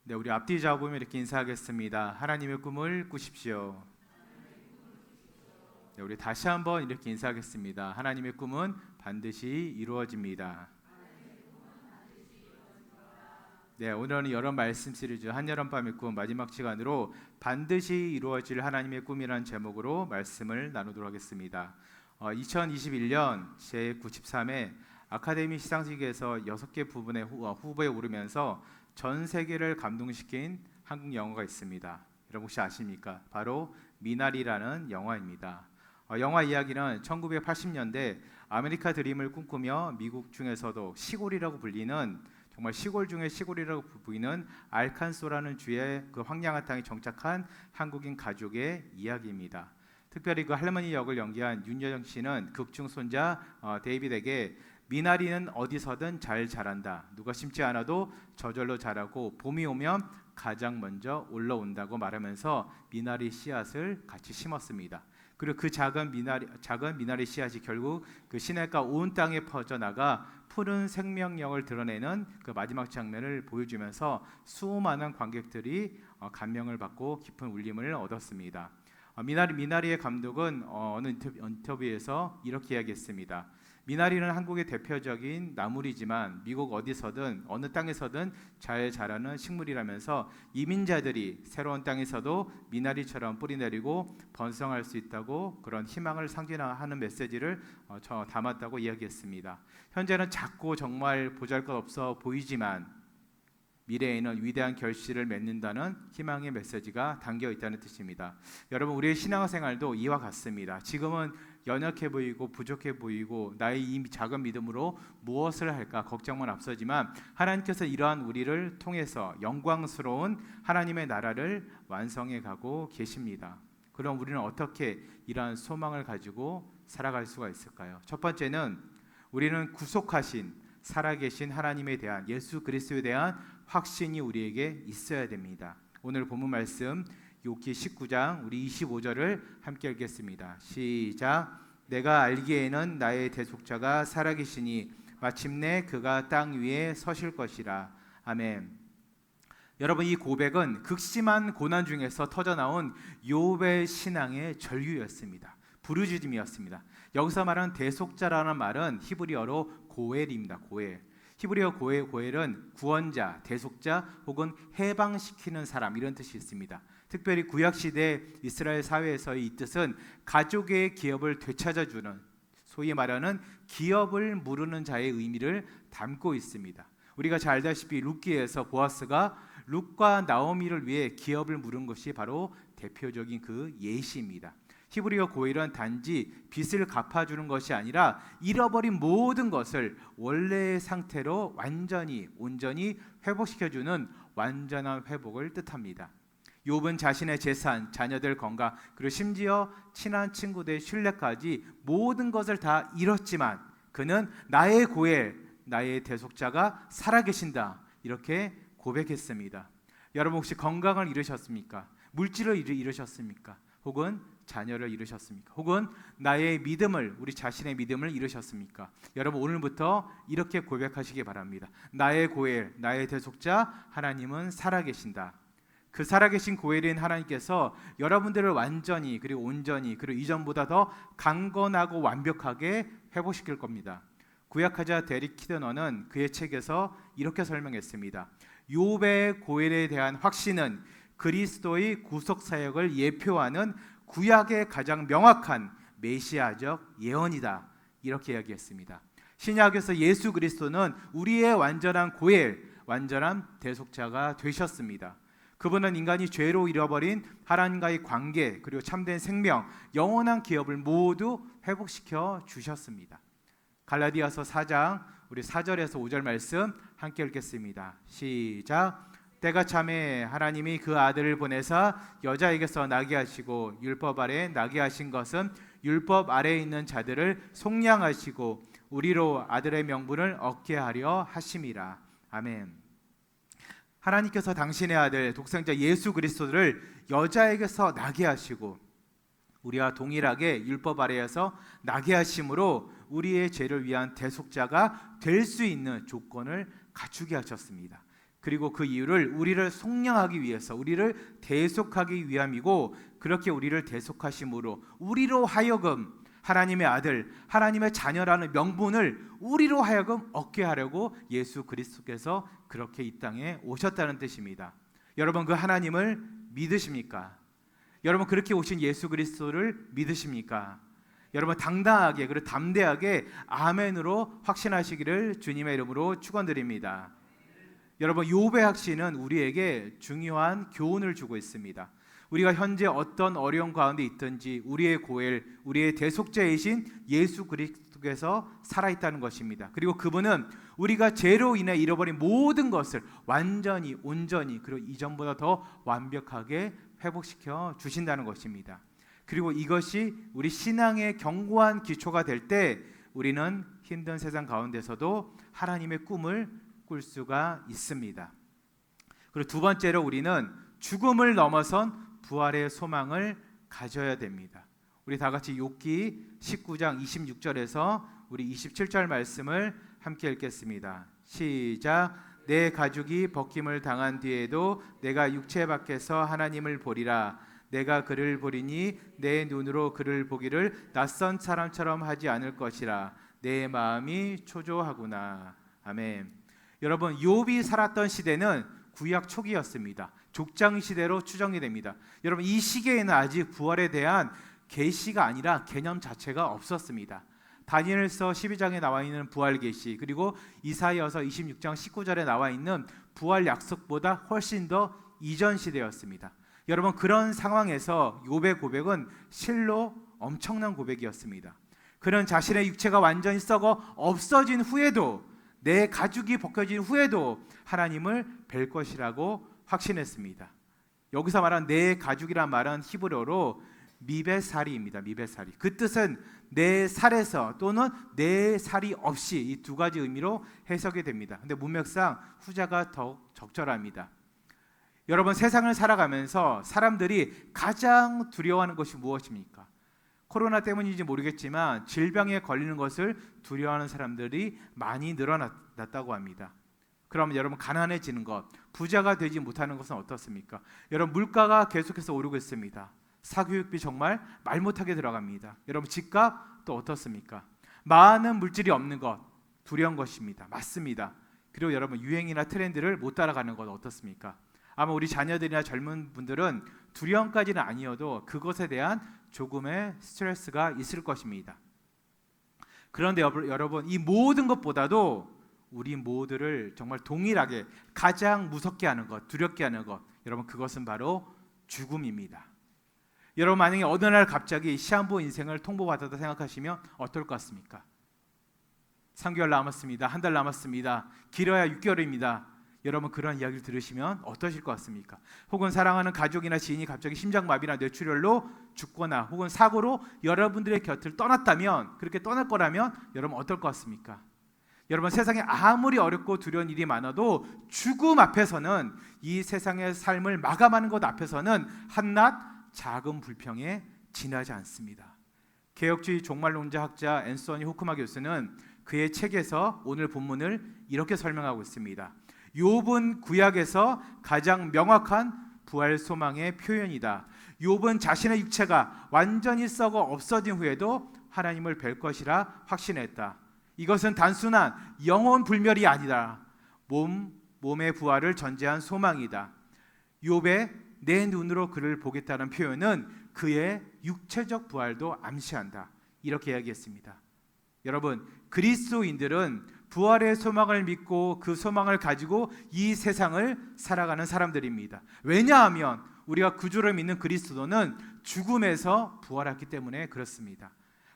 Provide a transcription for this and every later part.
네, 우리 앞뒤 잡으면 이렇게 인사하겠습니다. 하나님의 꿈을 꾸십시오. 네, 우리 다시 한번 이렇게 인사하겠습니다. 하나님의 꿈은 반드시 이루어집니다. 네, 오늘은 여름 말씀 시리즈 한여름밤의 꿈 마지막 시간으로 반드시 이루어질 하나님의 꿈이라는 제목으로 말씀을 나누도록 하겠습니다. 2021년 제93회 아카데미 시상식에서 6개 부분의 후보에 오르면서 전 세계를 감동시킨 한국 영화가 있습니다. 여러분 혹시 아십니까? 바로 미나리라는 영화입니다. 영화 이야기는 1980년대 아메리카 드림을 꿈꾸며 미국 중에서도 시골이라고 불리는 정말 시골 중에 시골이라고 불리는 알칸소라는 주의 그 황량한 땅에 정착한 한국인 가족의 이야기입니다. 특별히 그 할머니 역을 연기한 윤여정 씨는 극중 손자 데이빗에게 미나리는 어디서든 잘 자란다. 누가 심지 않아도 저절로 자라고 봄이 오면 가장 먼저 올라온다고 말하면서 미나리 씨앗을 같이 심었습니다. 그리고 그 작은 미나리 씨앗이 결국 그 시냇가 온 땅에 퍼져나가 푸른 생명력을 드러내는 그 마지막 장면을 보여주면서 수많은 관객들이 감명을 받고 깊은 울림을 얻었습니다. 미나리의 감독은 어느 인터뷰에서 이렇게 이야기했습니다. 미나리는 한국의 대표적인 나물이지만 미국 어디서든 어느 땅에서든 잘 자라는 식물이라면서 이민자들이 새로운 땅에서도 미나리처럼 뿌리내리고 번성할 수 있다고 그런 희망을 상징하는 메시지를 담았다고 이야기했습니다. 현재는 작고 정말 보잘것없어 보이지만 미래에는 위대한 결실을 맺는다는 희망의 메시지가 담겨 있다는 뜻입니다. 여러분, 우리의 신앙생활도 이와 같습니다. 지금은 연약해 보이고 부족해 보이고 나의 이 작은 믿음으로 무엇을 할까 걱정만 앞서지만 하나님께서 이러한 우리를 통해서 영광스러운 하나님의 나라를 완성해 가고 계십니다. 그럼 우리는 어떻게 이러한 소망을 가지고 살아갈 수가 있을까요? 첫 번째는 우리는 구속하신 살아계신 하나님에 대한 예수 그리스도에 대한 확신이 우리에게 있어야 됩니다. 오늘 본문 말씀 욥기 19장 우리 25절을 함께 읽겠습니다. 시작. 내가 알기에는 나의 대속자가 살아계시니 마침내 그가 땅 위에 서실 것이라. 아멘. 여러분, 이 고백은 극심한 고난 중에서 터져나온 욥의 신앙의 전류였습니다. 부르짖음이었습니다. 여기서 말하는 대속자라는 말은 히브리어로 고엘입니다. 고엘. 히브리어 고엘은 구원자, 대속자 혹은 해방시키는 사람 이런 뜻이 있습니다. 특별히 구약시대 이스라엘 사회에서의 이 뜻은 가족의 기업을 되찾아주는 소위 말하는 기업을 무르는 자의 의미를 담고 있습니다. 우리가 잘 알다시피 룻기에서 보아스가 룻과 나오미를 위해 기업을 물은 것이 바로 대표적인 그 예시입니다. 히브리어 고일은 단지 빚을 갚아주는 것이 아니라 잃어버린 모든 것을 원래의 상태로 온전히 회복시켜주는 완전한 회복을 뜻합니다. 욥은 자신의 재산, 자녀들 건강, 그리고 심지어 친한 친구들의 신뢰까지 모든 것을 다 잃었지만 그는 나의 고엘, 나의 대속자가 살아계신다 이렇게 고백했습니다. 여러분 혹시 건강을 잃으셨습니까? 물질을 잃으셨습니까? 혹은 자녀를 잃으셨습니까? 혹은 나의 믿음을, 우리 자신의 믿음을 잃으셨습니까? 여러분 오늘부터 이렇게 고백하시기 바랍니다. 나의 고엘, 나의 대속자 하나님은 살아계신다. 그 살아계신 고엘인 하나님께서 여러분들을 완전히 그리고 온전히 그리고 이전보다 더 강건하고 완벽하게 회복시킬 겁니다. 구약학자 데릭 키드너는 그의 책에서 이렇게 설명했습니다. 욥의 고엘에 대한 확신은 그리스도의 구속 사역을 예표하는 구약의 가장 명확한 메시아적 예언이다 이렇게 이야기했습니다. 신약에서 예수 그리스도는 우리의 완전한 고엘, 완전한 대속자가 되셨습니다. 그분은 인간이 죄로 잃어버린 하나님과의 관계 그리고 참된 생명, 영원한 기업을 모두 회복시켜 주셨습니다. 갈라디아서 4장 우리 4절에서 5절 말씀 함께 읽겠습니다. 시작. 때가 참에 하나님이 그 아들을 보내사 여자에게서 나게 하시고 율법 아래 나게 하신 것은 율법 아래에 있는 자들을 속량하시고 우리로 아들의 명분을 얻게 하려 하심이라. 아멘. 하나님께서 당신의 아들 독생자 예수 그리스도를 여자에게서 나게 하시고 우리와 동일하게 율법 아래에서 나게 하심으로 우리의 죄를 위한 대속자가 될 수 있는 조건을 갖추게 하셨습니다. 그리고 그 이유를 우리를 속량하기 위해서, 우리를 대속하기 위함이고, 그렇게 우리를 대속하심으로 우리로 하여금 하나님의 아들, 하나님의 자녀라는 명분을 우리로 하여금 얻게 하려고 예수 그리스도께서 그렇게 이 땅에 오셨다는 뜻입니다. 여러분, 그 하나님을 믿으십니까? 여러분, 그렇게 오신 예수 그리스도를 믿으십니까? 여러분, 당당하게 그리고 담대하게 아멘으로 확신하시기를 주님의 이름으로 축원드립니다. 여러분, 욥의 확신은 우리에게 중요한 교훈을 주고 있습니다. 우리가 현재 어떤 어려운 가운데 있든지 우리의 고엘, 우리의 대속자이신 예수 그리스도께서 살아있다는 것입니다. 그리고 그분은 우리가 죄로 인해 잃어버린 모든 것을 완전히, 온전히, 그리고 이전보다 더 완벽하게 회복시켜 주신다는 것입니다. 그리고 이것이 우리 신앙의 견고한 기초가 될 때 우리는 힘든 세상 가운데서도 하나님의 꿈을 꿀 수가 있습니다. 그리고 두 번째로 우리는 죽음을 넘어선 부활의 소망을 가져야 됩니다. 우리 다 같이 욥기 19장 26절에서 우리 27절 말씀을 함께 읽겠습니다. 시작. 내 가죽이 벗김을 당한 뒤에도 내가 육체 밖에서 하나님을 보리라. 내가 그를 보리니 내 눈으로 그를 보기를 낯선 사람처럼 하지 않을 것이라. 내 마음이 초조하구나. 아멘. 여러분, 욥이 살았던 시대는 구약 초기였습니다. 족장 시대로 추정이 됩니다. 여러분, 이 시기에는 아직 부활에 대한 계시가 아니라 개념 자체가 없었습니다. 다니엘서 12장에 나와 있는 부활 계시, 그리고 이사야서 26장 19절에 나와 있는 부활 약속보다 훨씬 더 이전 시대였습니다. 여러분, 그런 상황에서 욥의 고백은 실로 엄청난 고백이었습니다. 그는 자신의 육체가 완전히 썩어 없어진 후에도, 내 가죽이 벗겨진 후에도 하나님을 뵐 것이라고 확신했습니다. 여기서 말한 내 가죽이란 말은 히브리어로 미베사리입니다. 미베사리. 그 뜻은 내 살에서 또는 내 살이 없이, 이 두 가지 의미로 해석이 됩니다. 근데 문맥상 후자가 더 적절합니다. 여러분, 세상을 살아가면서 사람들이 가장 두려워하는 것이 무엇입니까? 코로나 때문인지 모르겠지만 질병에 걸리는 것을 두려워하는 사람들이 많이 늘어났다고 합니다. 그러면 여러분, 가난해지는 것, 부자가 되지 못하는 것은 어떻습니까? 여러분, 물가가 계속해서 오르고 있습니다. 사교육비 정말 말 못하게 들어갑니다. 여러분, 집값 또 어떻습니까? 많은 물질이 없는 것, 두려운 것입니다. 맞습니다. 그리고 여러분, 유행이나 트렌드를 못 따라가는 것 어떻습니까? 아마 우리 자녀들이나 젊은 분들은 두려움까지는 아니어도 그것에 대한 조금의 스트레스가 있을 것입니다. 그런데 여러분, 이 모든 것보다도 우리 모두를 정말 동일하게 가장 무섭게 하는 것, 두렵게 하는 것, 여러분, 그것은 바로 죽음입니다. 여러분, 만약에 어느 날 갑자기 시한부 인생을 통보받았다 생각하시면 어떨 것 같습니까? 3개월 남았습니다. 한 달 남았습니다. 길어야 6개월입니다. 여러분, 그런 이야기를 들으시면 어떠실 것 같습니까? 혹은 사랑하는 가족이나 지인이 갑자기 심장마비나 뇌출혈로 죽거나 혹은 사고로 여러분들의 곁을 떠났다면, 그렇게 떠날 거라면 여러분 어떨 것 같습니까? 여러분, 세상에 아무리 어렵고 두려운 일이 많아도 죽음 앞에서는, 이 세상의 삶을 마감하는 것 앞에서는 한낱 작은 불평에 지나지 않습니다. 개혁주의 종말론자 학자 앤서니 호크마 교수는 그의 책에서 오늘 본문을 이렇게 설명하고 있습니다. 욥은 구약에서 가장 명확한 부활 소망의 표현이다. 욥은 자신의 육체가 완전히 썩어 없어진 후에도 하나님을 뵐 것이라 확신했다. 이것은 단순한 영혼 불멸이 아니다. 몸의 부활을 전제한 소망이다. 욥의 내 눈으로 그를 보겠다는 표현은 그의 육체적 부활도 암시한다. 이렇게 이야기했습니다. 여러분, 그리스도인들은 부활의 소망을 믿고 그 소망을 가지고 이 세상을 살아가는 사람들입니다. 왜냐하면 우리가 구주를 믿는 그리스도는 죽음에서 부활했기 때문에 그렇습니다.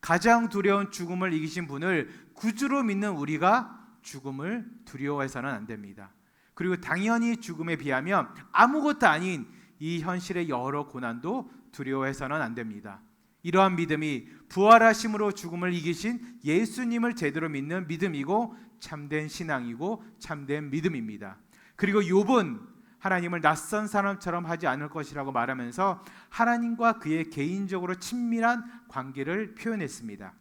가장 두려운 죽음을 이기신 분을 구주로 믿는 우리가 죽음을 두려워해서는 안 됩니다. 그리고 당연히 죽음에 비하면 아무것도 아닌 이 현실의 여러 고난도 두려워해서는 안 됩니다. 이러한 믿음이 부활하심으로 죽음을 이기신 예수님을 제대로 믿는 믿음이고 참된 신앙이고 참된 믿음입니다. 그리고 욥은 하나님을 낯선 사람처럼 하지 않을 것이라고 말하면서 하나님과 그의 개인적으로 친밀한 관계를 표현했습니다.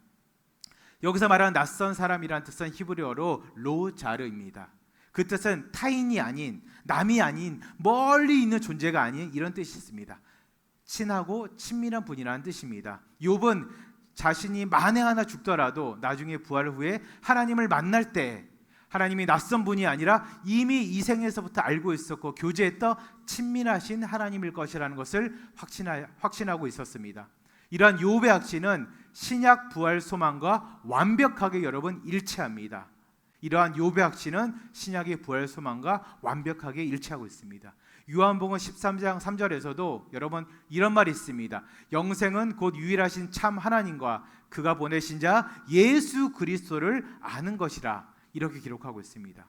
여기서 말하는 낯선 사람이라는 뜻은 히브리어로 로자르입니다. 그 뜻은 타인이 아닌, 남이 아닌, 멀리 있는 존재가 아닌 이런 뜻이 있습니다. 친하고 친밀한 분이라는 뜻입니다. 욥은 자신이 만에 하나 죽더라도 나중에 부활 후에 하나님을 만날 때 하나님이 낯선 분이 아니라 이미 이 생에서부터 알고 있었고 교제했던 친밀하신 하나님일 것이라는 것을 확신하고 있었습니다. 이러한 욥의 확신은 신약 부활 소망과 완벽하게 여러분 일치합니다. 이러한 욥의 확신은 신약의 부활 소망과 완벽하게 일치하고 있습니다. 요한복음 13장 3절에서도 여러분 이런 말이 있습니다. 영생은 곧 유일하신 참 하나님과 그가 보내신 자 예수 그리스도를 아는 것이라, 이렇게 기록하고 있습니다.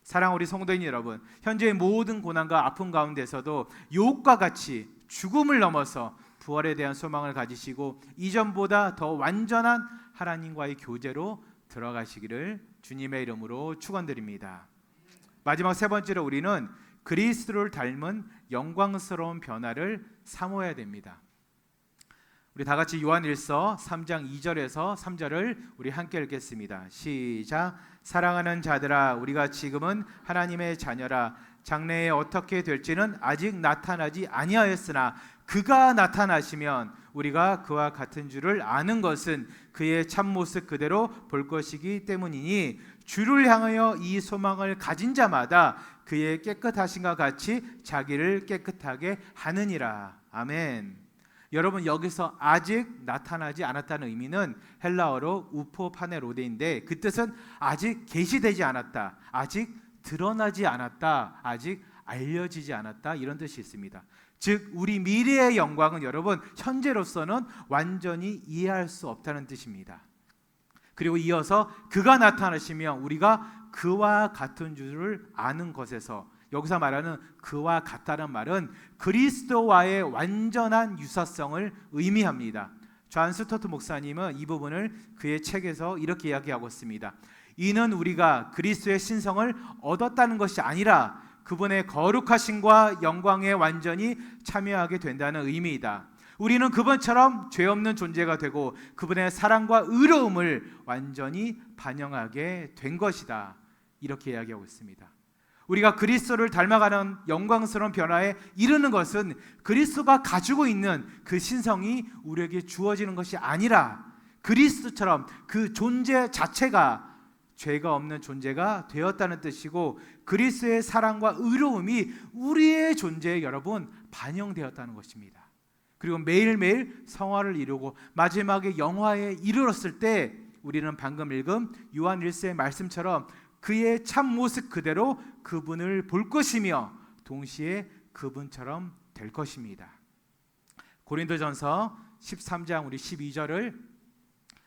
사랑하는 우리 성도인 여러분, 현재의 모든 고난과 아픔 가운데서도 욥과 같이 죽음을 넘어서 부활에 대한 소망을 가지시고 이전보다 더 완전한 하나님과의 교제로 들어가시기를 주님의 이름으로 축원드립니다. 마지막 세 번째로 우리는 그리스도를 닮은 영광스러운 변화를 사모해야 됩니다. 우리 다 같이 요한일서 3장 2절에서 3절을 우리 함께 읽겠습니다. 시작. 사랑하는 자들아, 우리가 지금은 하나님의 자녀라. 장래에 어떻게 될지는 아직 나타나지 아니하였으나 그가 나타나시면 우리가 그와 같은 줄을 아는 것은 그의 참모습 그대로 볼 것이기 때문이니 주를 향하여 이 소망을 가진 자마다 그의 깨끗하심과 같이 자기를 깨끗하게 하느니라. 아멘. 여러분, 여기서 아직 나타나지 않았다는 의미는 헬라어로 우포파네로데인데 그 뜻은 아직 계시되지 않았다, 아직 드러나지 않았다, 아직 알려지지 않았다, 이런 뜻이 있습니다. 즉 우리 미래의 영광은 여러분 현재로서는 완전히 이해할 수 없다는 뜻입니다. 그리고 이어서 그가 나타나시면 우리가 그와 같은 줄을 아는 것에서, 여기서 말하는 그와 같다는 말은 그리스도와의 완전한 유사성을 의미합니다. 존 스토트 목사님은 이 부분을 그의 책에서 이렇게 이야기하고 있습니다. 이는 우리가 그리스도의 신성을 얻었다는 것이 아니라 그분의 거룩하심과 영광에 완전히 참여하게 된다는 의미이다. 우리는 그분처럼 죄 없는 존재가 되고 그분의 사랑과 의로움을 완전히 반영하게 된 것이다. 이렇게 이야기하고 있습니다. 우리가 그리스도를 닮아가는 영광스러운 변화에 이르는 것은 그리스도가 가지고 있는 그 신성이 우리에게 주어지는 것이 아니라 그리스도처럼 그 존재 자체가 죄가 없는 존재가 되었다는 뜻이고, 그리스도의 사랑과 의로움이 우리의 존재에 여러분 반영되었다는 것입니다. 그리고 매일매일 성화를 이루고 마지막에 영화에 이르렀을 때 우리는 방금 읽은 요한 1서의 말씀처럼 그의 참 모습 그대로 그분을 볼 것이며 동시에 그분처럼 될 것입니다. 고린도전서 13장 우리 12절을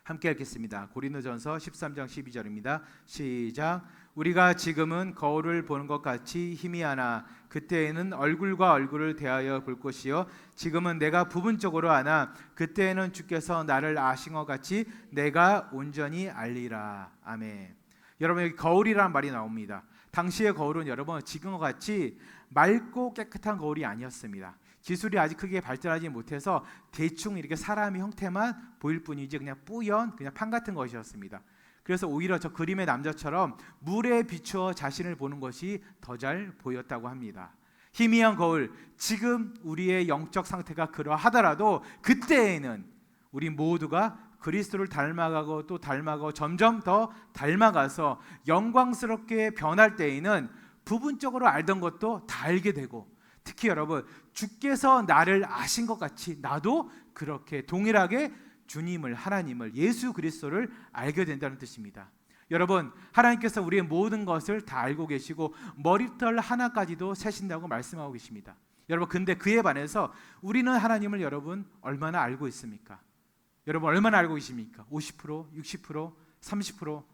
함께 읽겠습니다. 고린도전서 13장 12절입니다. 시작. 우리가 지금은 거울을 보는 것 같이 희미하나 그때에는 얼굴과 얼굴을 대하여 볼 것이요 지금은 내가 부분적으로 아나 그때에는 주께서 나를 아신 것 같이 내가 온전히 알리라. 아멘. 여러분, 여기 거울이라는 말이 나옵니다. 당시의 거울은 여러분 지금과 같이 맑고 깨끗한 거울이 아니었습니다. 기술이 아직 크게 발전하지 못해서 대충 이렇게 사람의 형태만 보일 뿐이지 그냥 뿌연 그냥 판 같은 것이었습니다. 그래서 오히려 저 그림의 남자처럼 물에 비추어 자신을 보는 것이 더 잘 보였다고 합니다. 희미한 거울, 지금 우리의 영적 상태가 그러하더라도 그때에는 우리 모두가 그리스도를 닮아가고 또 닮아가고 점점 더 닮아가서 영광스럽게 변할 때에는 부분적으로 알던 것도 다 알게 되고, 특히 여러분 주께서 나를 아신 것 같이 나도 그렇게 동일하게 주님을, 하나님을, 예수 그리스도를 알게 된다는 뜻입니다. 여러분, 하나님께서 우리의 모든 것을 다 알고 계시고 머리털 하나까지도 세신다고 말씀하고 계십니다. 여러분, 근데 그에 반해서 우리는 하나님을 여러분 얼마나 알고 있습니까? 여러분 얼마나 알고 계십니까? 50%, 60%, 30%?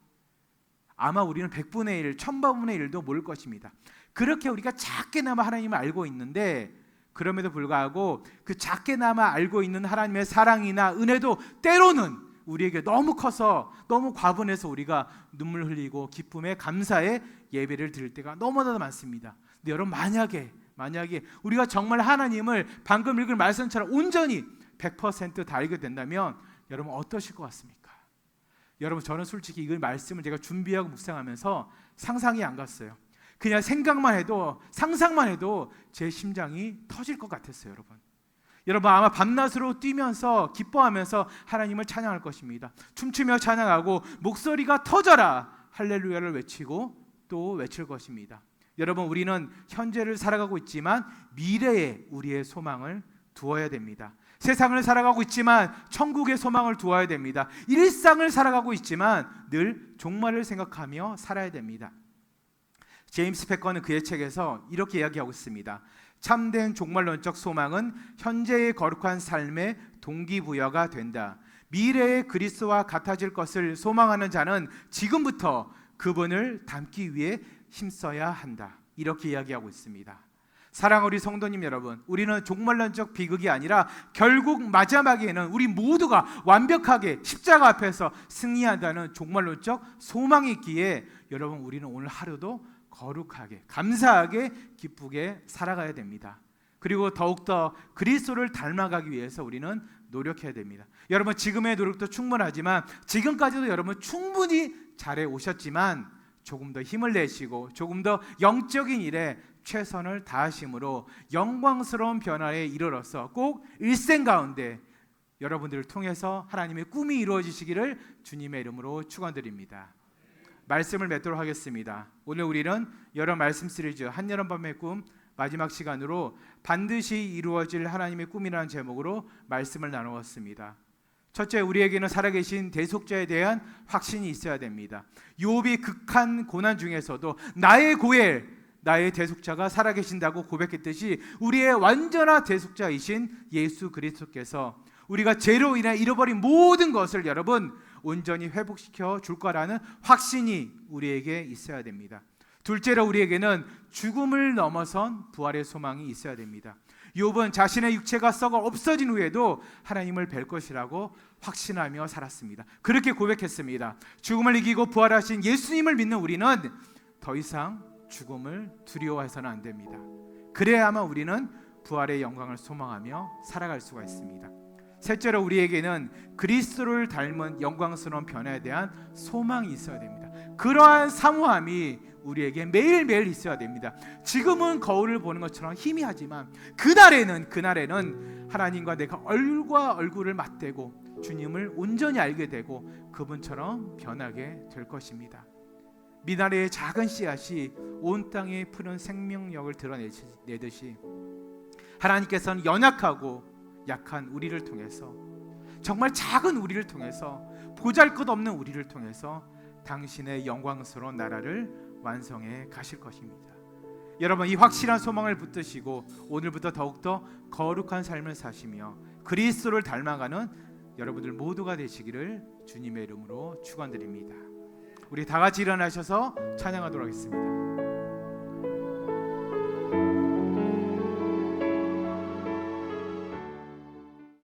아마 우리는 100분의 1, 1000분의 1도 모를 것입니다. 그렇게 우리가 작게나마 하나님을 알고 있는데, 그럼에도 불구하고 그 작게나마 알고 있는 하나님의 사랑이나 은혜도 때로는 우리에게 너무 커서 너무 과분해서 우리가 눈물 흘리고 기쁨에 감사의 예배를 드릴 때가 너무나도 많습니다. 근데 여러분, 만약에 우리가 정말 하나님을 방금 읽은 말씀처럼 온전히 100% 다 알게 된다면 여러분 어떠실 것 같습니까? 여러분, 저는 솔직히 이 말씀을 제가 준비하고 묵상하면서 상상이 안 갔어요. 그냥 생각만 해도, 상상만 해도 제 심장이 터질 것 같았어요. 여러분 아마 밤낮으로 뛰면서 기뻐하면서 하나님을 찬양할 것입니다. 춤추며 찬양하고 목소리가 터져라 할렐루야를 외치고 또 외칠 것입니다. 여러분, 우리는 현재를 살아가고 있지만 미래에 우리의 소망을 두어야 됩니다. 세상을 살아가고 있지만 천국의 소망을 두어야 됩니다. 일상을 살아가고 있지만 늘 종말을 생각하며 살아야 됩니다. 제임스 패커는 그의 책에서 이렇게 이야기하고 있습니다. 참된 종말론적 소망은 현재의 거룩한 삶의 동기부여가 된다. 미래의 그리스도와 같아질 것을 소망하는 자는 지금부터 그분을 닮기 위해 힘써야 한다. 이렇게 이야기하고 있습니다. 사랑하는 우리 성도님 여러분, 우리는 종말론적 비극이 아니라 결국 마지막에는 우리 모두가 완벽하게 십자가 앞에서 승리한다는 종말론적 소망이 있기에 여러분, 우리는 오늘 하루도 거룩하게, 감사하게, 기쁘게 살아가야 됩니다. 그리고 더욱더 그리스도를 닮아가기 위해서 우리는 노력해야 됩니다. 여러분, 지금의 노력도 충분하지만 지금까지도 여러분 충분히 잘해 오셨지만 조금 더 힘을 내시고 조금 더 영적인 일에 최선을 다하심으로 영광스러운 변화에 이르러서 꼭 일생 가운데 여러분들을 통해서 하나님의 꿈이 이루어지시기를 주님의 이름으로 축원드립니다. 말씀을 맺도록 하겠습니다. 오늘 우리는 여러 말씀 시리즈 한여름밤의 꿈 마지막 시간으로 반드시 이루어질 하나님의 꿈이라는 제목으로 말씀을 나누었습니다. 첫째, 우리에게는 살아계신 대속자에 대한 확신이 있어야 됩니다. 욥이 극한 고난 중에서도 나의 고엘, 나의 대속자가 살아계신다고 고백했듯이 우리의 완전한 대속자이신 예수 그리스도께서 우리가 죄로 인해 잃어버린 모든 것을 여러분 온전히 회복시켜 줄 거라는 확신이 우리에게 있어야 됩니다. 둘째로 우리에게는 죽음을 넘어선 부활의 소망이 있어야 됩니다. 욥은 자신의 육체가 썩어 없어진 후에도 하나님을 뵐 것이라고 확신하며 살았습니다. 그렇게 고백했습니다. 죽음을 이기고 부활하신 예수님을 믿는 우리는 더 이상 죽음을 두려워해서는 안 됩니다. 그래야만 우리는 부활의 영광을 소망하며 살아갈 수가 있습니다. 셋째로 우리에게는 그리스도를 닮은 영광스러운 변화에 대한 소망이 있어야 됩니다. 그러한 사모함이 우리에게 매일매일 있어야 됩니다. 지금은 거울을 보는 것처럼 희미하지만 그날에는 하나님과 내가 얼굴과 얼굴을 맞대고 주님을 온전히 알게 되고 그분처럼 변하게 될 것입니다. 미나리의 작은 씨앗이 온 땅에 푸른 생명력을 드러내듯이 하나님께서는 연약하고 약한 우리를 통해서, 정말 작은 우리를 통해서, 보잘것없는 우리를 통해서 당신의 영광스러운 나라를 완성해 가실 것입니다. 여러분, 이 확실한 소망을 붙드시고 오늘부터 더욱더 거룩한 삶을 사시며 그리스도를 닮아가는 여러분들 모두가 되시기를 주님의 이름으로 축원드립니다. 우리 다 같이 일어나셔서 찬양하도록 하겠습니다.